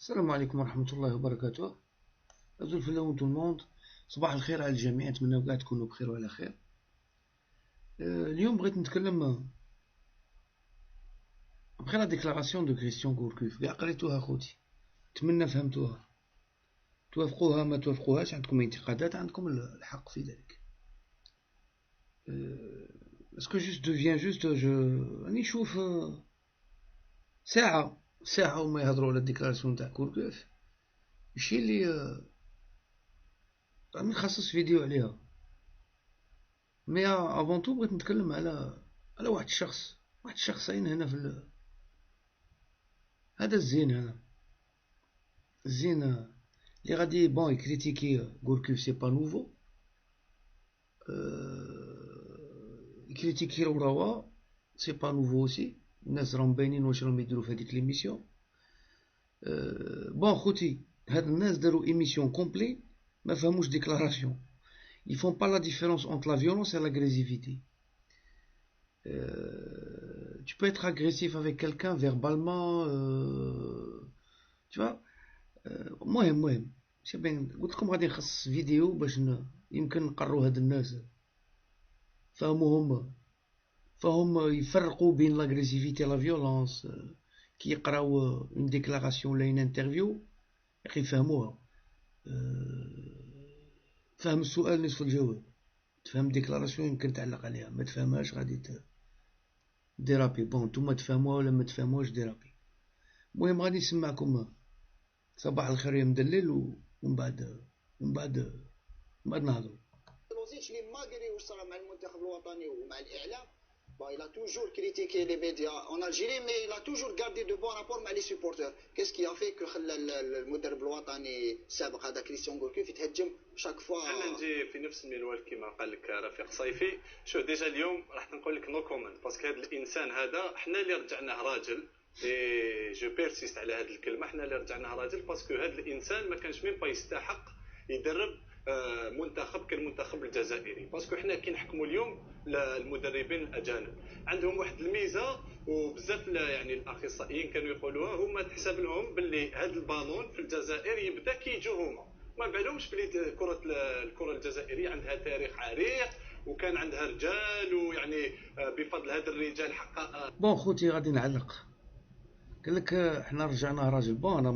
السلام عليكم ورحمة الله وبركاته. أزول في اللون تو الموند. صباح الخير على الجميع، نتمنى كاع تكونوا بخير وعلى خير. اليوم بغيت نتكلم بخير لا ديكلاراسيون دو كريستيان غوركوف. كاع قريتوها خوتي، نتمنى فهمتوها. توافقوها ما توافقوهاش، عندكم انتقادات، عندكم الحق في ذلك. اسكو جوست دوفيان جوست راني نشوف ساعة وما يهضروا على الديكلاراسيون تاع غوركوف. ماشي اللي راني نخصص فيديو عليها. مي افون تو بغيت نتكلم على واحد الشخصين هنا في هذا الزين اللي غادي بون يكريتيكي غوركوف. سي با نوفو. يكريتيكي روا سي با نوفو اوسي. الناس راهم باينين واش راهم يديروا في هذيك ليميسيون. بون خوتي، هاد الناس داروا ايميسيون كومبلي ما فهموش ديكلاراسيون. Ils font pas la différence entre la violence et l'agressivité. Tu peux être agressif avec quelqu'un verbalement, tu vois. مهم ماشي بين قلت لكم غادي نخصص فيديو باش يمكن نقروا هاد الناس فهم يفرقوا بين لاغريسيفيتي لا فيولونس. كي يقراو اون ديكلاراسيون ولا اون انترفيو يا اخي يفهموها. فهم السؤال نصف الجواب. تفهم ديكلاراسيون يمكن تعلق عليها، ما تفهمهاش غادي ديرابي. بون نتوما تفهموها ولا ما تفهموهاش ديرابي. المهم غادي نسمعكم صباح الخير يا مدلل ومن بعد نهضروا. لوزيتش لي ماغري واش صرا مع المنتخب الوطني ومع الاعلام. il a toujours critiqué les médias en Algérie, mais il a toujours gardé de bons rapports مع les supporters. Qu'est-ce qui a fait que خلى المدرب الوطني السابق هذا كريستيان غوركوف يتهجم شاك فوا؟ انا نجي في نفس المنوال كما قال لك رفيق صيفي. شو ديجا اليوم راح نقول لك نو كومنت، باسكو هذا الانسان هذا حنا اللي رجعناه راجل. اي جو بيرسيست على هذه الكلمه، حنا اللي رجعناه راجل باسكو هذا الانسان ما كانش ميم با يستحق يدرب منتخب كالمنتخب الجزائري. باسكو حنا كي نحكموا اليوم المدربين الاجانب عندهم واحد الميزه، وبزاف يعني الاخصائيين كانوا يقولوها، هما تحسب لهم باللي هذا البالون في الجزائر يبدا كي يجوا هما. ما بالهمش بلي الكره الجزائريه عندها تاريخ عريق وكان عندها رجال، ويعني بفضل هذا الرجال حقق. بون خوتي غادي نعلق. قال لك حنا رجعناه راجل. بون انا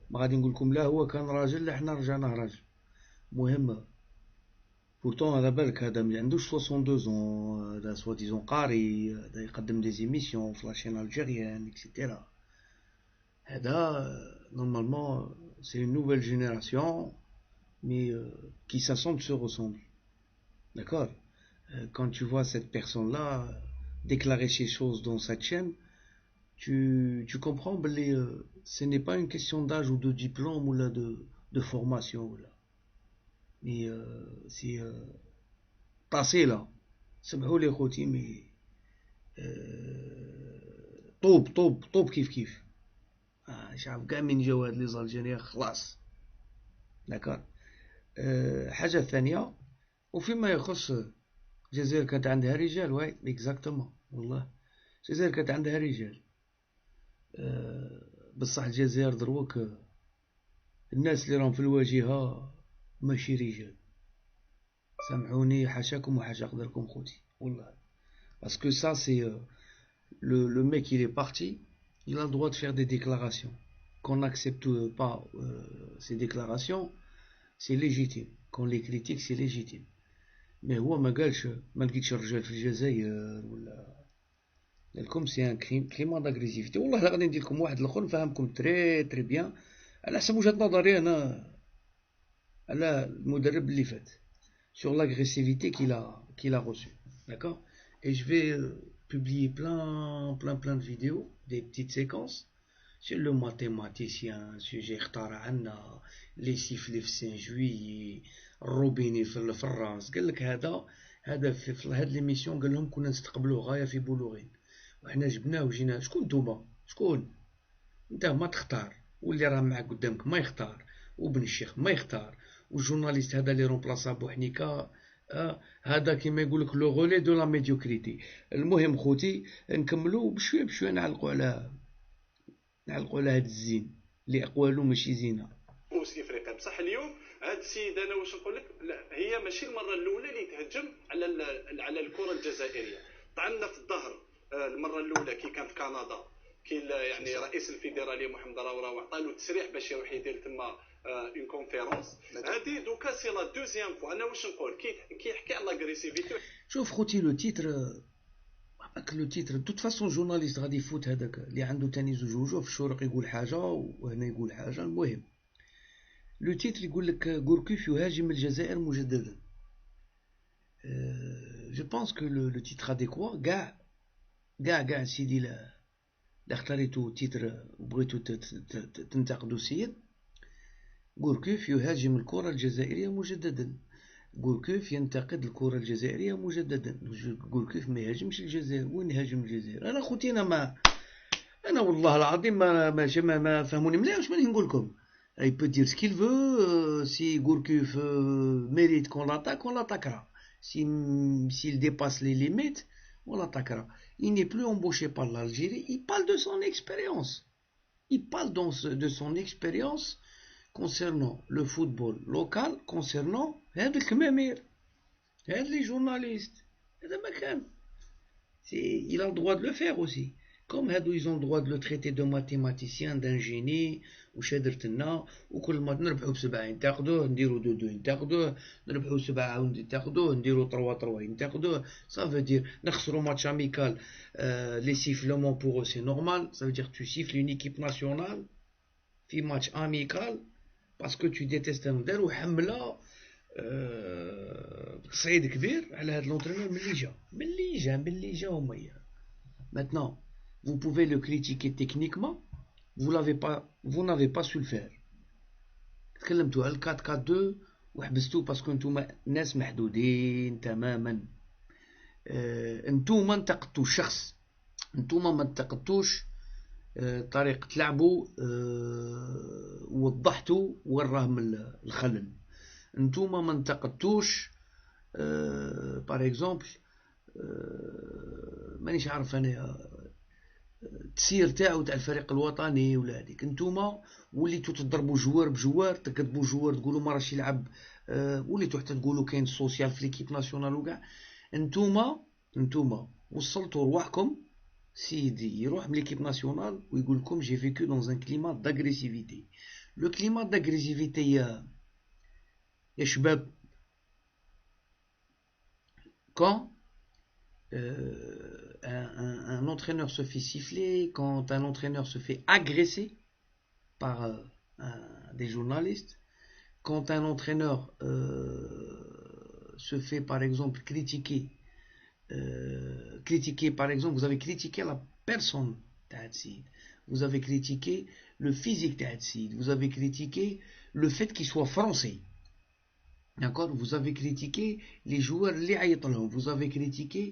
ما غادي نقول لكم لا هو كان راجل لا حنا رجعناه راجل. مهم بورتون على بالك هذا ما عندوش 62 زون، هذا سوا ديزون قاري، هذا يقدم دي زيميسيون في لاشين الجيريان اكسيتيرا. هذا نورمالمون سي اون نوفيل جينيراسيون مي qui s'assemble se ressemble. D'accord. Quand tu vois cette personne-là déclarer ces choses dans cette chaîne, tu comprends que ce n'est pas une question d'âge ou de diplôme ou là de formation là. Mais c'est passé là. سمحوا لي خوتي مي طوب كيف شعب كاع من جاو هاد لي زالجيريان خلاص. داكار. حاجة ثانية، وفيما يخص الجزائر كانت عندها رجال. واي اكزاكتومون والله الجزائر كانت عندها رجال. بصح الجزائر دروك الناس اللي راهم في الواجهة ماشي رجال. سامحوني حاشاكم وحاشا قدركم خوتي والله. Parce que ça c'est le mec il est parti, il a le droit de faire des déclarations. Qu'on n'accepte pas ces déclarations, c'est légitime. Qu'on les critique, c'est légitime. Mais هو ما قالش ما لقيتش الرجال في الجزائر ولا لكم سي ان كليما داغريسيفيتي. والله غادي ندير لكم واحد الاخر نفهمكم تري بيان على حسب وجهة نظري انا على المدرب اللي فات sur l'agressivité qu'il a reçue. D'accord. Et je vais publier plein de vidéos, des petites séquences sur le mathématicien, sujet اختار عنا les sifflets في سان جويي، الروبيني في الراس. قال لك هذا في هاد ليميسيون قال لهم كنا نستقبلوه غايه في بلوغين وحنا جبناه وجينا. شكون نتوما؟ شكون انت؟ ما تختار، واللي راه معاك قدامك ما يختار، وابن الشيخ ما يختار، والجورناليست هذا اللي رومبلاصا بوحنيكا هذا كيما يقولك لو غولي دو لا ميديوكريتي. المهم خوتي نكملوا بشويه نعلقوا على هاد الزين. اللي اقوالو ماشي زينه. كؤوس افريقيا بصح اليوم هاد السيد انا واش نقول لك، لا هي ماشي المره الاولى اللي تهجم على الكره الجزائريه. طعنا في الظهر المره الاولى كي كان في كندا، كي يعني رئيس الفيدراليه محمد راورا وعطى له تسريح باش يروح يدير تما اون كونفيرونس. هادي دوكا سي لا دوزيام فوا. انا واش نقول كي يحكي على لاغريسيفيتي. شوف خوتي لو تيتر دوت فاسون جورناليست غادي يفوت هذاك اللي عنده تاني زوج وجوه في الشروق يقول حاجه وهنا يقول حاجه. المهم لو تيتر يقول لك غوركوف يهاجم الجزائر مجددا. جو بونس كو لو تيتر اديكوا كاع سيدي لا اختاريتو تيتر وبغيتو تنتقدوا السيد. غوركوف يهاجم الكره الجزائريه مجددا. غوركوف ينتقد الكره الجزائريه مجددا. غوركوف ما يهاجمش الجزائر. وين يهاجم الجزائر؟ انا خوتي انا والله العظيم ما فهموني مليح واش ماني نقول لكم. il peut dire ce qu'il veut. Si Gourcuff mérite qu'on l'attaquera. S'il dépasse les limites, on l'attaquera. Il n'est plus embauché par l'Algérie. Il parle de son expérience. Il parle de son expérience concernant le football local, concernant les journalistes. Il a le droit de le faire aussi. Comme ils ont le droit de le traiter de mathématicien, d'un génie, وش درت لنا وكل ما نربحوا بسبعة ينتقدوه، نديروا 2 ينتقدوه، نربحوا 7 عاود ينتقدوه، نديروا 3 ينتقدوه. Ça veut dire نخسروا match amical, les sifflements pour eux c'est normal. Ça veut dire que tu siffles une équipe nationale في match amical parce que tu détestes un داروا حملة تصعيد كبير على هذا l'entraîneur من اللي جا ومية. Maintenant vous pouvez le critiquer techniquement. Vous n'avez pas su le faire. تكلمتوا على 4-4-2 وحبستوا باسكو نتوما ناس محدودين تماما. نتوما انتقدتوا الشخص، نتوما ما انتقدتوش طريقة لعبوا، وضحتوا وراهم الخلل. نتوما ما انتقدتوش بار اكزومبل مانيش عارف انا التسيير تاعو تاع الفريق الوطني ولا هذيك. نتوما وليتو تضربوا جوار بجوار، تكذبوا جوار تقولوا ما راش يلعب، وليتو حتى تقولوا كاين سوسيال في ليكيب ناسيونال وكاع. نتوما وصلتوا رواحكم. سيدي يروح من ليكيب ناسيونال ويقول لكم جي فيكو دون ان كليما داغريسيفيتي. لو كليما داغريسيفيتي يا شباب كون un entraîneur se fait siffler, quand un entraîneur se fait agresser par des journalistes, quand un entraîneur se fait par exemple critiquer, par exemple, vous avez critiqué la personne d'Adsid, vous avez critiqué le physique d'Adsid, vous avez critiqué le fait qu'il soit français. D'accord, vous avez critiqué les joueurs, vous avez critiqué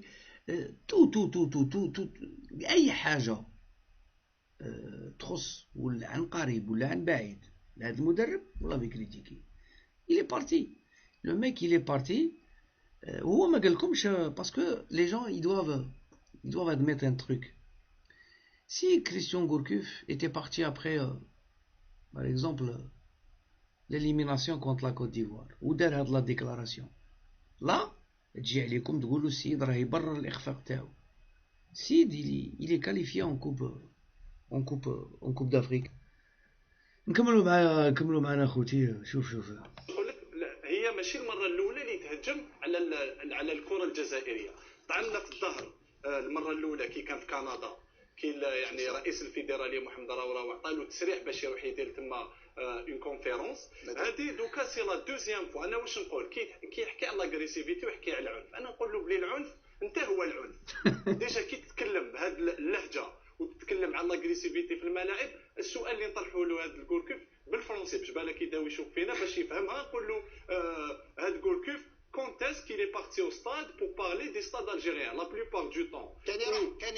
tout اي حاجه تخص ولا عن قريب ولا عن بعيد لهذا المدرب والله بكريتيكي. il est parti, le mec il est parti. هو ما قالكمش parce que les gens ils doivent admettre un truc. Si Christian Gourcuff était parti après par exemple l'élimination contre la Côte d'Ivoire ودار هاد لا ديكلاراسيون، لا تجي عليكم تقولوا السيد راه يبرر الاخفاق تاعو. السيد il est qualifié en coupe d'Afrique. نكملوا معنا خوتي. شوف نقول لك هي ماشي المره الاولى اللي تهجم على الكره الجزائريه. طعنا في الظهر المره الاولى كي كان في كندا، كي يعني رئيس الفيدراليه محمد راورا وعطى له تسريح باش يروح يدير تما اون كونفيرونس. هذه دوكا سي لا دوزيام فوا. انا واش نقول كي يحكي على لاغريسيفيتي ويحكي على العنف، انا نقول له بلي العنف انت هو العنف. ديجا كي تتكلم بهذه اللهجه وتتكلم على لاغريسيفيتي في الملاعب، السؤال اللي نطرحه له هذا الكوركوف بالفرنسي باش بالك يداوي يشوف فينا باش يفهمها، نقول له هذا الكوركوف quand est-ce qu'il est parti au stade pour parler des stades algériens la plupart du temps. كان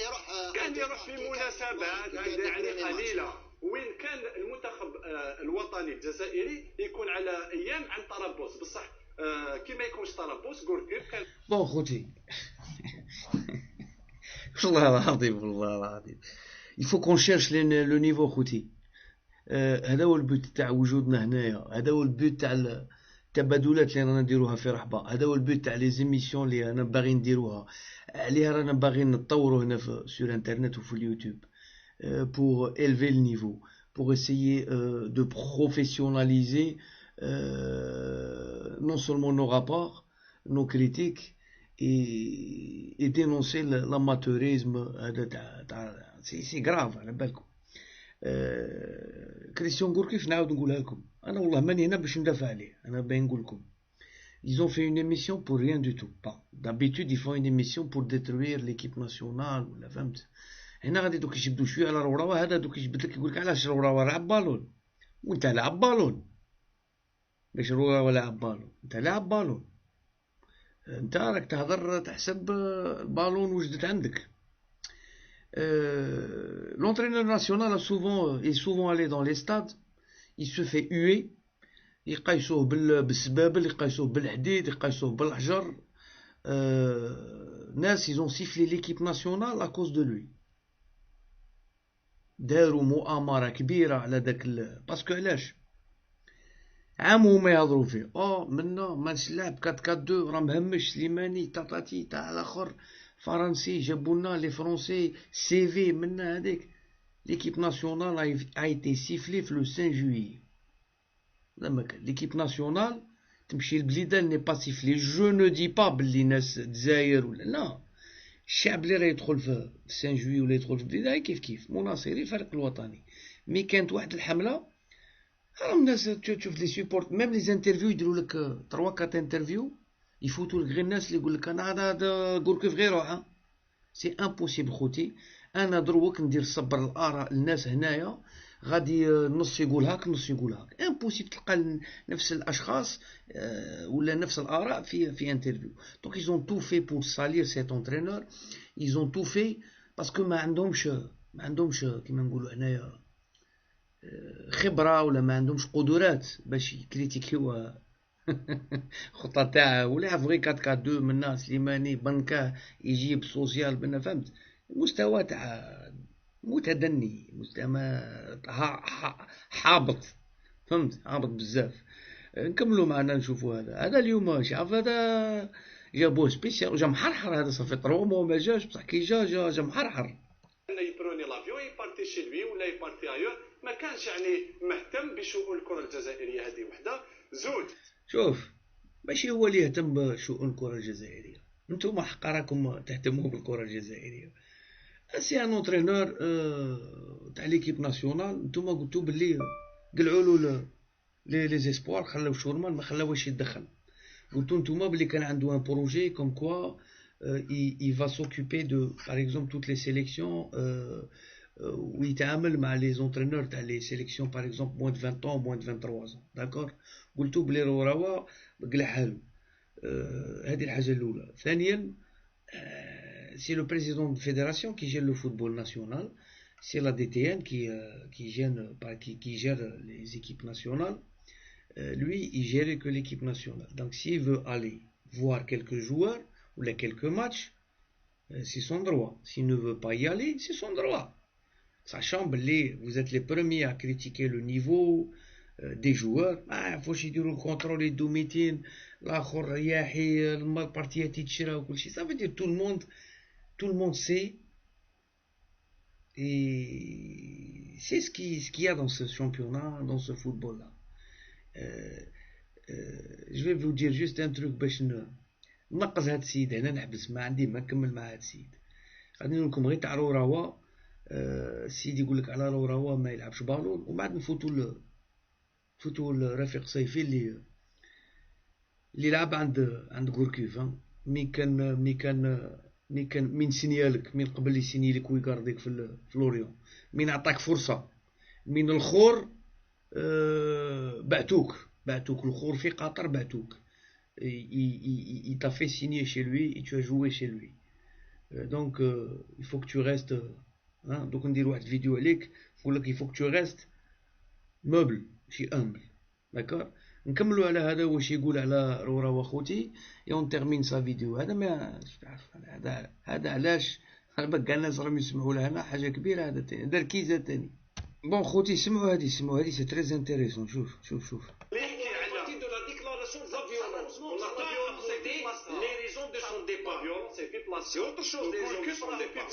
يروح في مناسبات يعني قليله وين كان المنتخب الوطني الجزائري يكون على ايام عن طرابلس، بصح كي ما يكونش طرابلس غوركوف كان بون خوتي. والله العظيم il faut qu'on cherche le niveau خوتي. هذا هو البوت تاع وجودنا هنايا، هذا هو البوت تاع التبادلات اللي رانا نديروها في رحبة، هذا هو البوت تاع لي زيميسيون اللي رانا باغيين نديروها، عليها رانا باغيين نتطوروا هنا سور انترنت وفي اليوتيوب pour élever le niveau, pour essayer de professionnaliser non seulement nos rapports, nos critiques et dénoncer l'amateurisme. C'est grave على بالكم. كريستيان غوركيف نعاود نقولها لكم، انا والله ماني هنا باش ندافع عليه، انا باين نقول لكم ils ont fait une émission pour rien du tout. D'habitude ils font une émission pour détruire l'équipe nationale ولا فهمت. هنا غادي دوك يجبدوا شويه على روراوه، هذا دوك يجبد لك يقول لك علاش روراوه لعب بالون وانت لاعب بالون، باش روراوه لاعب بالون انت لاعب بالون، انت راك تهضر تحسب البالون وجدت عندك. L'entraîneur national est souvent allé dans les stades, il se fait huer، يقايسوه بالسبابل، يقايسوه بالحديد، يقايسوه بالحجر. ناس ils ont sifflé l'équipe nationale à cause de lui، داروا مؤامرة كبيرة على داك باسكو علاش عام هما يهضروا فيه منا مانش لاعب 4-4-2 راه مهمش سليماني تاطاتي تاع الاخر فرنسي جابولنا لي فرونسي سي في منا هذيك. ليكيب ناسيونال a été sifflée في لو 5 جويي، زعما ليكيب ناسيونال تمشي للبليدان ني با سيفلي. جو نو دي با بلي ناس دزاير ولا لا، الشعب اللي راه يدخل في 5 جويي ولا يدخل في البليدان كيف مناصري الفريق الوطني. مي كانت واحد الحمله راهم الناس تشوف لي سيبورت ميم لي انترفيو يديروا لك 3-4 انترفيو يفوتوا لك غير الناس اللي يقول لك انا هذا غوركيف غير روح. سي امبوسيبل خوتي، انا دروك ندير صبر الاراء الناس هنايا غادي نص يقول هاك نص يقول هاك، امبوسيبل تلقى نفس الاشخاص ولا نفس الاراء في انترفيو. دونك ils ont tout fait pour salir cet entraîneur، ils ont tout fait باسكو ما عندهمش كيما نقولوا هنايا خبره ولا ما عندهمش قدرات باش يكريتيكيو خطه تاعه ولا فغي 4-4-2 منا سليماني بنكاه يجيب سوسيال منا فهمت. مستوى تاع متدني، مستوى حابط فهمت، هابط بزاف. نكملوا معنا نشوفوا هذا اليوم شاف هذا جابوه سبيسيال وجا محرحر، هذا صافي 3 موا ما جاش بصح كي جا محرحر. يبروني لافيون يبارتي شي لوي ولا يبارتي ايور، ما كانش يعني مهتم بشؤون الكره الجزائريه. هذه وحده. زود شوف ماشي هو اللي يهتم بشؤون الكره الجزائريه، نتوما حق راكم تهتموا بالكره الجزائريه. سي ان اونترينور تاع ليكيب ناسيونال، نتوما قلتوا باللي قلعوا له لي زيسبوار، خلاو شورمان ما خلاوش يدخل. قلتوا نتوما باللي كان عنده ان بروجي كوم كوا il va s'occuper de par exemple toutes les sélections ويتعامل مع لي زونترينور تاع لي سيليكسيون par exemple moins de 20 ans moins de 23 ans. داكور، قلتوا بلي روراوا قلعها له. هذه الحاجه الاولى. ثانيا c'est le président de fédération qui gère le football national, c'est la DTN qui gère les équipes nationales. Lui il gère que l'équipe nationale, donc s'il veut aller voir quelques joueurs ou quelques matchs, c'est son droit. S'il ne veut pas y aller, c'est son droit, sachant que vous êtes les premiers à critiquer le niveau des joueurs. فاش يديروا الكونترول يدو 200 الاخر رياحي البارتيات يتشرا وكل شيء. ça veut dire tout le monde sait et c'est ce qu'il y a dans ce championnat, dans ce football là. Je vais vous dire juste un truc باش نقص هاد السيد هنا، نحبس ما عندي ما نكمل مع هاد السيد. غادي نقول لكم غير تاع روراوا. السيد يقول لك على روراوا ما يلعبش بالون، ومن بعد نفوتوا لرفيق صيفي اللي لعب عند غوركيف. مي كان من سينيالك من قبل يسينيلك ويقارديك في لوريون، من عطاك فرصه من الخور بعتوك الخور في قطر بعتوك. il t'a fait signer chez lui et tu as joué chez lui, donc il faut que tu restes. دوك ندير واحد الفيديو عليك نقول لك il faut que tu restes meuble شي humble. داكور، نكملوا على هذا واش يقول على روراوا خوتي اون تيرمين سا فيديو. هذا ما هذا علاش انا بقى الناس راهم يسمعوا لها، هنا حاجه كبيره. هذا تاني دار كيزه تاني. بون خوتي سمعوا هادي سي تري انتريسون. شوف اللي يحكي على partie de la déclaration de la violence. On n'a pas cédé les raisons de son départ. C'est autre chose les raisons de son départ.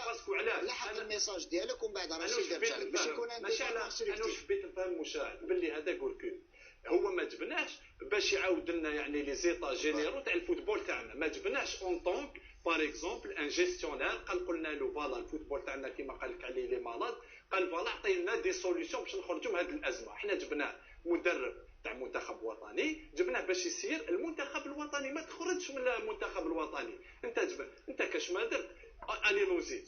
باسكو علاش لحق الميساج ديالك ومن بعد راه انا شي دار جالك باش يكون ماشي عندك انا حبيت نفهم المشاهد باللي هذا كوركول هو ما جبناش باش يعاود لنا يعني لي زيتا جينيرو تاع الفوتبول تاعنا، ما جبناش اون طونك باغ اكزومبل ان جيستيونير قال قلنا له فوالا الفوتبول تاعنا كيما قال لك عليه لي مالاد، قال فوالا عطينا دي سوليوشن باش نخرجوا من هذه الازمه. حنا جبناه مدرب تاع منتخب وطني، جبناه باش يسير المنتخب الوطني، ما تخرجش من المنتخب الوطني. انت كاش ما درت اني لوزيت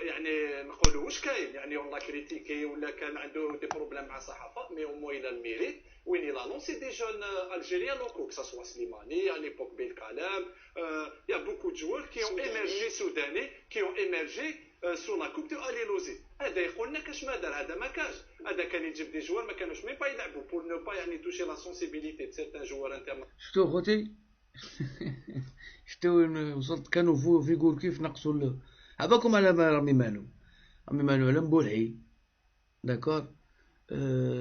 يعني نقولوا واش كاين يعني والله كريتيكي ولا كان عنده دي بروبليم مع الصحافه، مي او مو الى الميريت وين الى لونسي دي جون الجيريان لوكو كسا سوا سليماني à l'époque بالكلام. يا بوكو دو جوار كي اون ايمرجي سوداني كي اون ايمرجي سو لا كوب دو الي لوزي. هذا يقول لنا كاش ما دار، هذا ما كاش، هذا كان يجيب دي جوار ما كانوش مي با يلعبوا بور نو با يعني توشي لا سونسيبيليتي دو سيرتان جوار انترنا. شفتو خوتي شفتو وصلت كانوا في كوركيف نقصوا عباكم على رامي مانو على مبولحي داكور.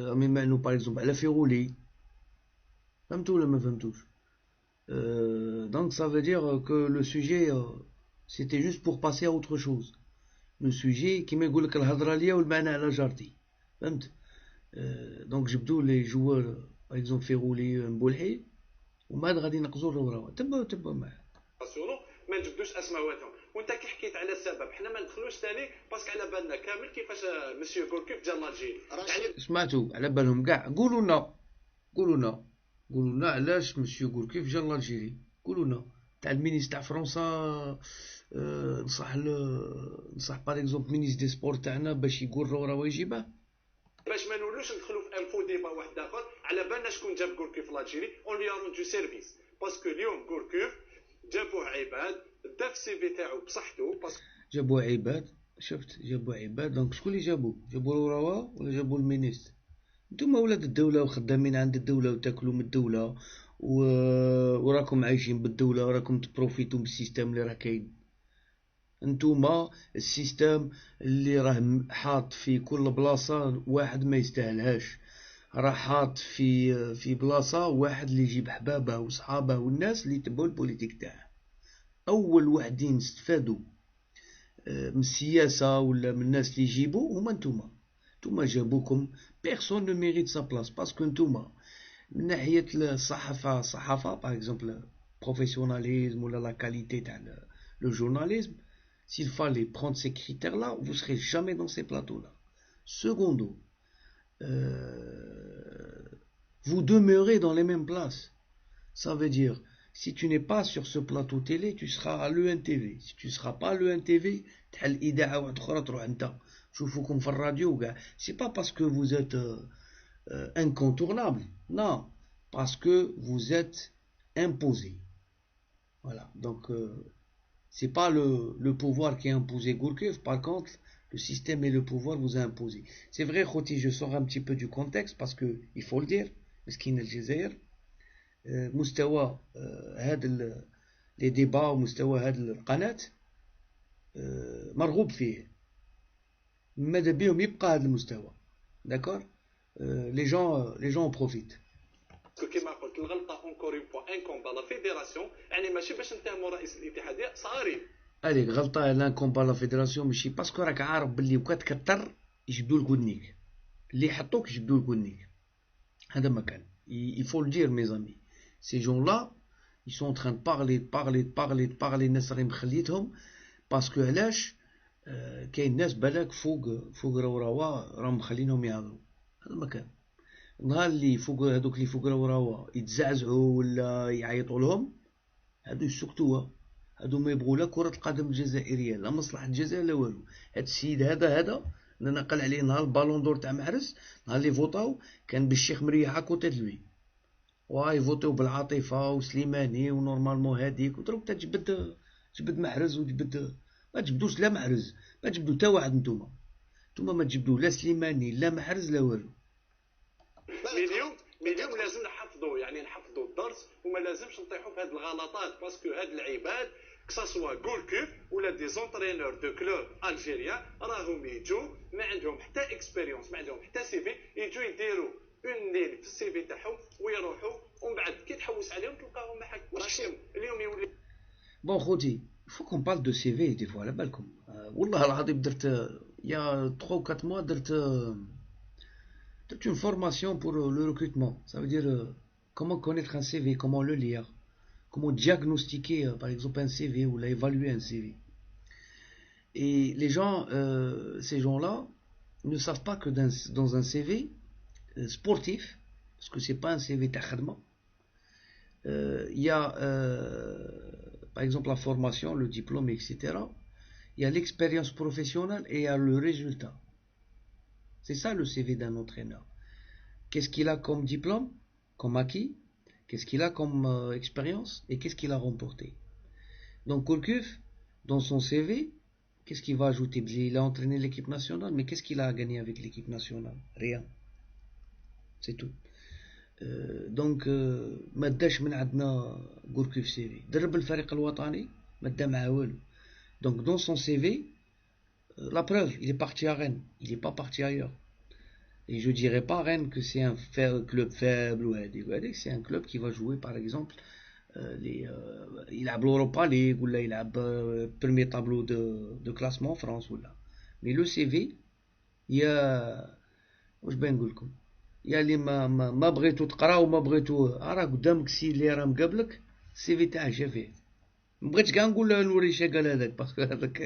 رامي مانو باغ اكزومبل على فيغولي، فهمتوا ولا ما فهمتوش؟ Donc ça veut dire que le sujet c'était juste pour passer à autre chose. Le sujet كيما يقول لك الهضره ليا والمعنى على جارتي، فهمت؟ دونك جبدوا لي جوار باغ اكزومبل فيغولي مبولحي وما عاد غادي نقزوا الروراوه. تبعوا معاه ما نجبدوش اسماواتهم. وانت كي حكيت على السبب حنا ما ندخلوش ثاني باسكو على بالنا كامل كيفاش مسيو غوركيف جا لالجيري. سمعتوا على بالهم كاع. قولوا لنا علاش مسيو غوركيف جا لالجيري. قولوا لنا تاع المينيس تاع فرنسا. نصح باغ اكزومبل مينيس دي سبور تاعنا باش يقول راه يجيبه، باش ما نولوش ندخلوا في ان فو ديبا واحد اخر على بالنا شكون جاب غوركيف لالجيري. اون لي روندو سيرفيس باسكو اليوم غوركيف جابوه عباد دا في السي في تاعو بصحته جابوه عباد. شفت جابوه عباد. دونك شكون اللي جابوه الروا ولا جابوه المينيستر؟ نتوما ولاد الدوله وخدامين عند الدوله وتاكلوا من الدوله وراكم عايشين بالدوله وراكم تبروفيتو من السيستم اللي راه كاين. نتوما السيستم اللي راه حاط في كل بلاصه واحد ما يستاهلهاش، راه حاط في بلاصه واحد اللي يجيب حبابه وصحابه والناس اللي يتبعوا البوليتيك تاعه. اول وحدين استفادوا من السياسه ولا من الناس اللي يجيبوا هما نتوما جابوكم. بيرسون نو ميريت سا بلاص باسكو نتوما من ناحيه الصحافه باغ اكزومبل بروفيسيوناليزم ولا لا كاليتي تاع لو جورناليزم. S'il fallait prendre ces critères-là, vous serez jamais dans ces plateaux-là. Secondo, vous demeurez dans les mêmes places. Ça veut dire, si tu n'es pas sur ce plateau télé, tu seras à l'ENTV. Si tu ne seras pas à l'ENTV, تحل إذاعة واحدة أخرى تروح أنت شوفوكم في الراديو وكاع. C'est pas parce que vous êtes incontournable, non, parce que vous êtes imposé. Voilà, donc c'est pas le pouvoir qui a imposé Gourcuff, par contre le système et le pouvoir vous a imposé. C'est vrai Khouti, je sors un petit peu du contexte parce que il faut le dire, مسكين الجزائر مستوى هاد لي ديبا ومستوى هاد القناة مرغوب فيه، ماذا بيهم يبقى هاد المستوى. داكور لي جون بروفيت. كيما قلت الغلطه اونكور اون فوا انكومبا لا فيديراسيون، يعني ماشي باش نتهموا رئيس الاتحاديه صاري. هذيك غلطه لانكومبا لا فيديراسيون ماشي باسكو راك عارف باللي وكا تكثر يجبدوا لك ودنيك، اللي يحطوك يجبدوا لك ودنيك. هذا ما كان. il faut le dire mes amis, ces gens-là ils sont en train de parler الناس راهي مخليتهم باسكو علاش كاين ناس بالك فوق رواوا راهم مخلينهم يهضروا. هذا ما كان. نهار اللي فوق هذوك اللي فوق رواوا يتزعزعوا ولا يعيطوا لهم هادو يسكتوها، هادو ما يبغوا لا كرة القدم الجزائرية لا مصلحة الجزائر لا والو. هاد السيد هذا نقل عليه نهار البالون دور تاع محرز، نهار اللي فوطاو كان بالشيخ مريحة كوتي دوي واي فوتيو بالعاطفة وسليماني ونورمالمون هاديك وتروك تجبد محرز وتجبد. ما تجبدوش لا محرز، ما تجبدو تا واحد. نتوما ما تجبدو لا سليماني لا محرز لا والو. اليوم لازم نحفظوا الدرس وما لازمش نطيحوا في هاد الغلطات باسكو هاد العباد كسا سوا غولكوف ولا دي زونترينور دو كلوب الجيريان راهم يجوا ما عندهم حتى اكسبيريونس ما عندهم حتى سي في يجوا يديروا اون لين في السي في تاعهم ويروحوا ومن بعد كي تحوس عليهم تلقاهم ما حكوش اليوم يولي. بون خوتي faut qu'on parle de CV des fois على بالكم والله العظيم درت يا 3 ou 4 mois درت une formation pour le recrutement. Ça veut dire comment connaître un CV, comment le lire, comment diagnostiquer par exemple un CV ou évaluer un CV. Et les gens, ces gens-là, ne savent pas que dans un CV sportif, parce que c'est pas un CV takhadma, il y a par exemple la formation, le diplôme, etc. Il y a l'expérience professionnelle et il y a le résultat. C'est ça le CV d'un entraîneur. Qu'est-ce qu'il a comme diplôme, comme acquis, qu'est-ce qu'il a comme expérience et qu'est-ce qu'il a remporté. Donc Gourcuff, dans son CV, qu'est-ce qu'il va ajouter? Il a entraîné l'équipe nationale, mais qu'est-ce qu'il a gagné avec l'équipe nationale? Rien. C'est tout. Donc ما داش من عندنا Gourcuff CV. درب الفريق الوطني ما دا معاه والو. Donc dans son CV, la preuve, il est parti à Rennes, il n'est pas parti ailleurs. Et je dirais pas Rennes que c'est un club faible ou c'est un club qui va jouer par exemple il a l'Europa League ou là il a premier tableau de classement en France ou là. Mais le CV, il y a واش بان نقول لكم يا اللي ما بغيتو تقراو وما بغيتو راه قدامك السي اللي راه مقابلك السي في تاعه شافيه. ما بغيتش كاع نقول نوري شكل هذاك باسكو هذاك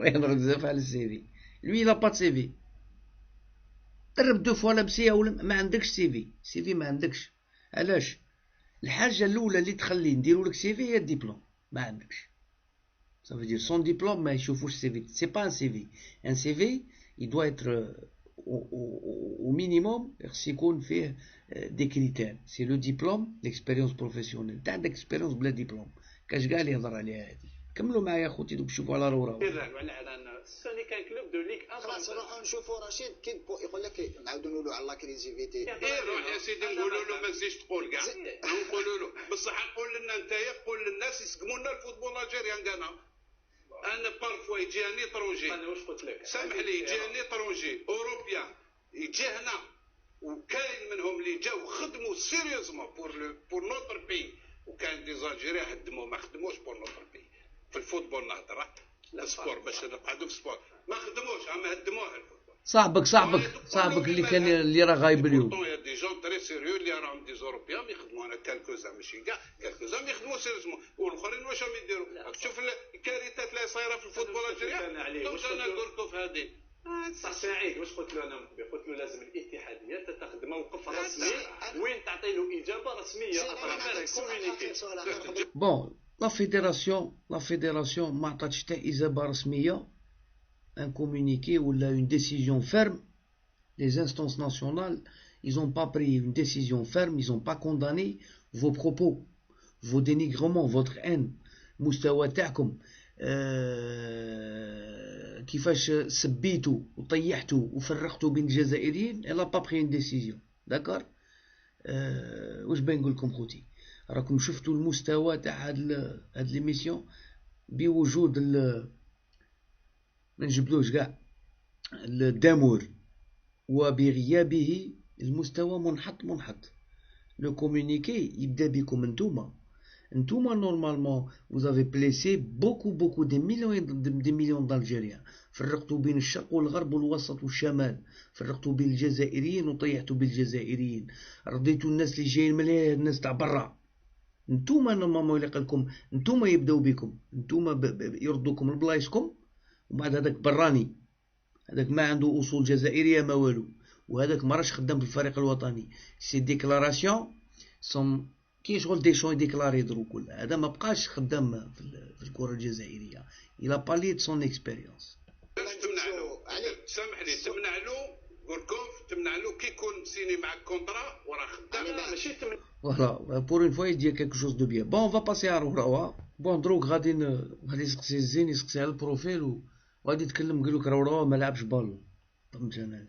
راه يهضر بزاف على السي في. lui il a pas de CV. درب دو فوا لابسيه ولا ما عندكش سي في ما عندكش. علاش؟ الحاجه الاولى اللي تخلي نديروا لك سي في هي الدبلوم. ما عندكش ça veut dire son diplôme ما يشوفوش سي في. c'est pas un CV. un CV il doit être au minimum خص يكون فيه des critères. c'est le diplôme, l'expérience professionnelle. انت عندك اكسبيريونس بلا دبلوم كاش كاع اللي يهضر عليها هذه. كملوا معايا خوتي دوك شوفوا على رورا. سوني كان كلوب دو ليغ 1. خلاص نروحو نشوفوا رشيد كي يقول لك نعاودو نقولوا على لا كريزيفيتي. روح يا سيدي نقولوا له ما تزيدش تقول كاع نقولوا له بصح قول لنا نتايا قول للناس يسقموا لنا الفوتبول الجيريان كانا. انا بارفوا يجيني طرونجي انا واش قلت لك سامح لي يجيني طرونجي اوروبيان يجي هنا وكاين منهم اللي جاو خدموا سيريوزمون بور نوتر بي وكاين دي زالجيريا خدموا ما خدموش بور نوتر بي في الفوتبول نهضر لا سبور باش نقعدوا في سبور ما خدموش اما هدموه الفوتبول. صاحبك اللي كان اللي راه غايب اليوم. يا دي جون تري سيريو اللي راهم دي زوروبيان يخدموا انا كالكوزا ماشي كاع كالكوزا يخدموا سيريوزمون والاخرين واش راهم يديروا؟ تشوف الكارثات اللي صايره في الفوتبول الجزائري. واش انا قلت في هذه صح سعيد واش قلت له انا قلت له لازم الاتحاديه تتخذ موقف رسمي وين تعطي له اجابه رسميه كومونيكي. بون لا فيدراسيون ما عطاتش حتى اجابه رسميه ان كومونيكي ولا اون ديسيزيون فيرم. les instances nationales ils ont pas pris une décision ferme, ils ont pas condamné vos propos, vos dénigrements, votre haine. مستوى تاعكم كيفاش سبيتوا وطيحتوا وفرقتوا بين الجزائريين. elle a pas pris une décision. d'accord. واش بين نقول لكم خوتي راكم شفتوا المستوى تاع هاد ليميسيون بوجود ما نجبدوش كاع الدامور وبغيابه المستوى منحط. لو كومونيكي يبدا بكم انتوما normalement vous avez blessé beaucoup des millions d'Algériens. فرقتوا بين الشرق والغرب والوسط والشمال. فرقتوا بين الجزائريين وطيحتوا بالجزائريين. رضيتوا الناس اللي جايين من الناس تاع برا. انتوما نورمالمون يليق لكم انتوما يبداو بكم انتوما يردوكم لبلايصكم وبعد هذاك براني هذاك ما عنده اصول جزائريه ما والو وهذاك ما راش خدام في الفريق الوطني. سي ديكلاراسيون سون كي شغل دي شون ديكلاري يدرو كل هذا ما بقاش خدام في الكره الجزائريه. الى بالي سون اكسبيريونس. تمنع له سامح لي تمنع له غوركوف تمنع له كي يكون سيني معك كونطرا وراه خدام ماشي تمنع. فوالا بور اون فوا يدير كيلكو شوز دو بيان. بون اون فا باسي على رواوا. بون دروك غادي يسقسي الزين يسقسي على البروفيل وغادي يتكلم يقول لك راه ما لعبش بالون. فهمت انا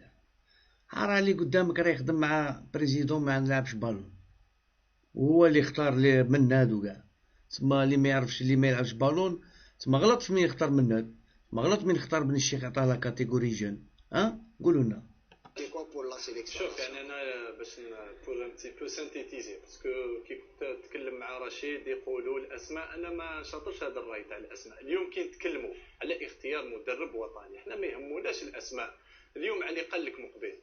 كاع راه اللي قدامك راه يخدم مع بريزيدون ما لعبش بالون وهو اللي اختار لي من هادو كاع. تما اللي ما يعرفش اللي ما يلعبش بالون تما غلط في مين يختار مناد، تما غلط مين يختار بن الشيخ يعطاه لا كاتيجوري جون. قولوا لنا. شوف يعني انا باش بور ان تي بو سانتيتيزي باسكو كي كنت تتكلم مع رشيد يقولوا الاسماء، انا ما شاطرش هذا الراي تاع الاسماء. اليوم كي نتكلموا على اختيار مدرب وطني احنا ما يهموناش الاسماء. اليوم علي قال لك مقبل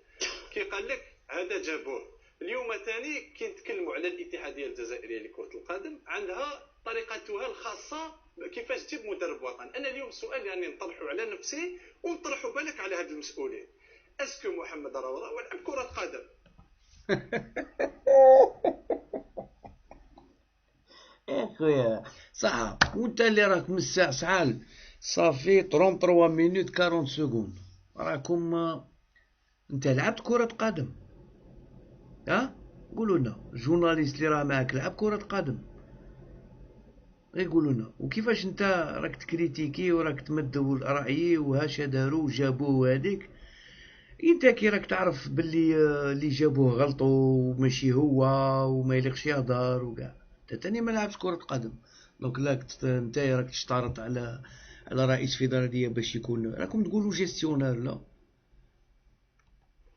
كي قال لك هذا جابوه، اليوم ثاني كي نتكلموا على الاتحاديه الجزائريه لكره القدم عندها طريقتها الخاصه كيفاش تجيب مدرب وطني. انا اليوم سؤال يعني نطرحه على نفسي ونطرحه بالك على هاد المسؤولين، اسكو محمد راوراو يلعب كره قدم؟ يا خويا صح، وانت اللي راك من الساعه شحال صافي 33 مينوت 40 سكوند راكم انت لعبت كره قدم؟ قولوا لنا الجورناليست اللي راه معاك لعب كره قدم، غير قولوا لنا. وكيفاش انت راك تكريتيكي وراك تمد رايي وهاش داروا وجابوه وهذيك، انت كي راك تعرف باللي اللي جابوه غلطوا وماشي هو وما يليقش يهضر وكاع. انت تاني ما لعبش كره قدم، دونك لا انت راك تشترط على رئيس فيدراليه باش يكون، راكم تقولوا جيستيونير. لا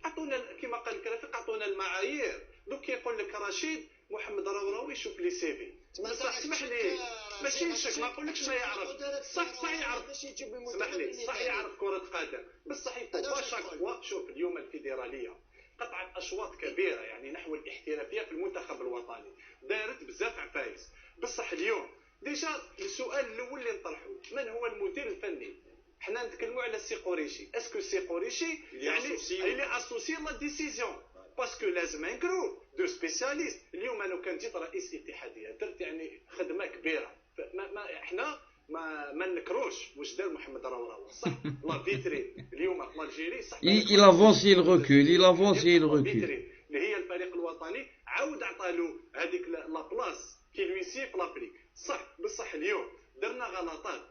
عطونا كيما قال لك رفيق، عطونا المعايير. دوك يقول لك رشيد محمد راوراو يشوف لي سيفي، صح اسمح لي ماشي شك ما نقولكش ما يعرف، صح يعرف، اسمح لي صح يعرف كرة قدم، بصح يفوا شاك فوا. شوف اليوم الفيدرالية قطعت أشواط كبيرة يعني نحو الاحترافية في المنتخب الوطني، دارت بزاف عفايس. بصح اليوم ديجا السؤال الأول اللي نطرحه من هو المدير الفني؟ حنا نتكلموا على السي قريشي، اسكو السي قريشي يعني اللي اسوسي لا ديسيزيون باسكو لازم نكرو دو سبيسياليست. اليوم انا كان جيت رئيس اتحاديه درت يعني خدمه كبيره، ما احنا ما نكروش واش دار محمد راوراو صح. لا فيترين اليوم في الجيري صح il avance il recule اللي هي الفريق الوطني عاود عطالو هذيك لا بلاص كي لويسي في لافريك صح. بصح اليوم درنا غلطات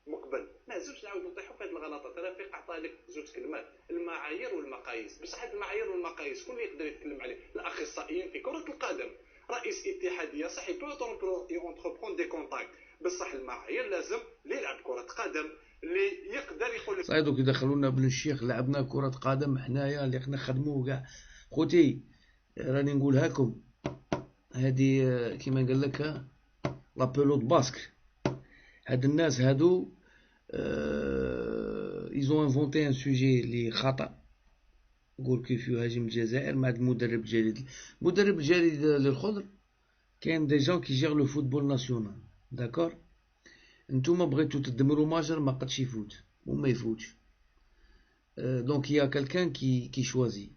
مقبل، ما زوج نعاودو نطيحو في هاد الغلطات. رفيق عطا لك زوج كلمات، المعايير والمقاييس. بصح هاد المعايير والمقاييس شكون اللي يقدر يتكلم عليه؟ الاخصائيين في كره القدم. رئيس اتحاديه صح يبو اونتربرون دي كونتاكت، بصح المعايير لازم اللي يلعب كره قدم اللي يقدر يقول لك. صايدوك يدخلونا بن الشيخ لعبنا كره قدم حنايا اللي نخدموه كاع. خوتي راني نقولها لكم، هذه كيما قال لك لا بيلوت باسك. هاد الناس هادو ils ont inventé un sujet اللي خطأ. يقول كيف يهاجم الجزائر مع المدرب الجديد. المدرب الجديد للخضر كاين دي جون كي جير لو فوتبول ناسيونال، داكور. نتوما بغيتو تدمروا ماجر ما قدش يفوت وما يفوتش. دونك يا كالكان كي شوازي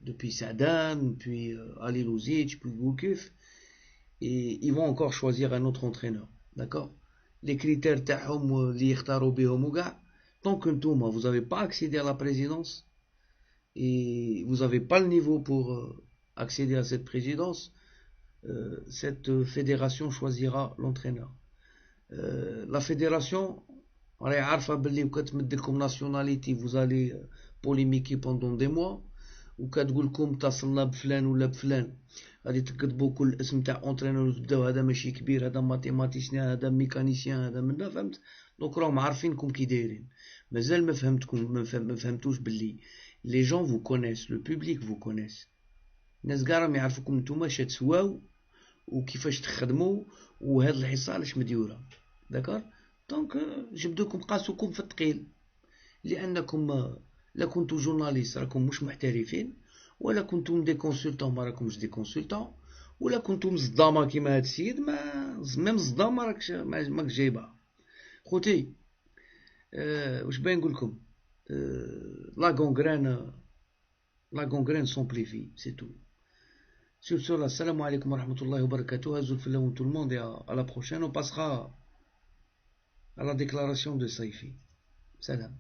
depuis Sadan, puis Ali Louzic, puis Goukif, et ils vont encore choisir un autre entraîneur, d'accord. Les critères تاعهم اللي يختاروا بهم وكاع، tant que نتوما vous avez pas accédé à la présidence et vous avez pas le niveau pour accéder à cette présidence, cette fédération choisira l'entraîneur. La fédération راهي عارفه باللي وكتمد لكم ناسيوناليتي vous allez polémiquer pendant des mois، وكتقول لكم اتصلنا بفلان ولا بفلان غادي تكتبوا كل اسم تاع اونترينور وتبداو هذا ماشي كبير، هذا ماتيماتيسيان، هذا ميكانيسيان، هذا منا، فهمت؟ دونك راهم عارفينكم كي دايرين. مازال ما فهمتوش باللي لي جون فو كونيس، لو بوبليك فو كونيس. الناس كاع راهم يعرفوكم نتوما اش تسواو وكيفاش تخدموا وهاد الحصه علاش مديوره، داكور. دونك جبدوكم قاسوكم في الثقيل، لانكم لا كنتو جورناليست راكم مش محترفين، ولا كنتم دي كونسلطون ما راكمش دي كونسلطون، ولا كنتم صدامه كيما هاد السيد ما ميم صدامه راكش ماكش جايبها. خوتي واش باين نقول لكم، لا غونغرين سومبليفي سي تو. Sur ce, assalamu alaikum wa rahmatullahi wa barakatuh. Azoul filaoun tout le monde et à la prochaine. On passera à la déclaration de Saifi. Salam.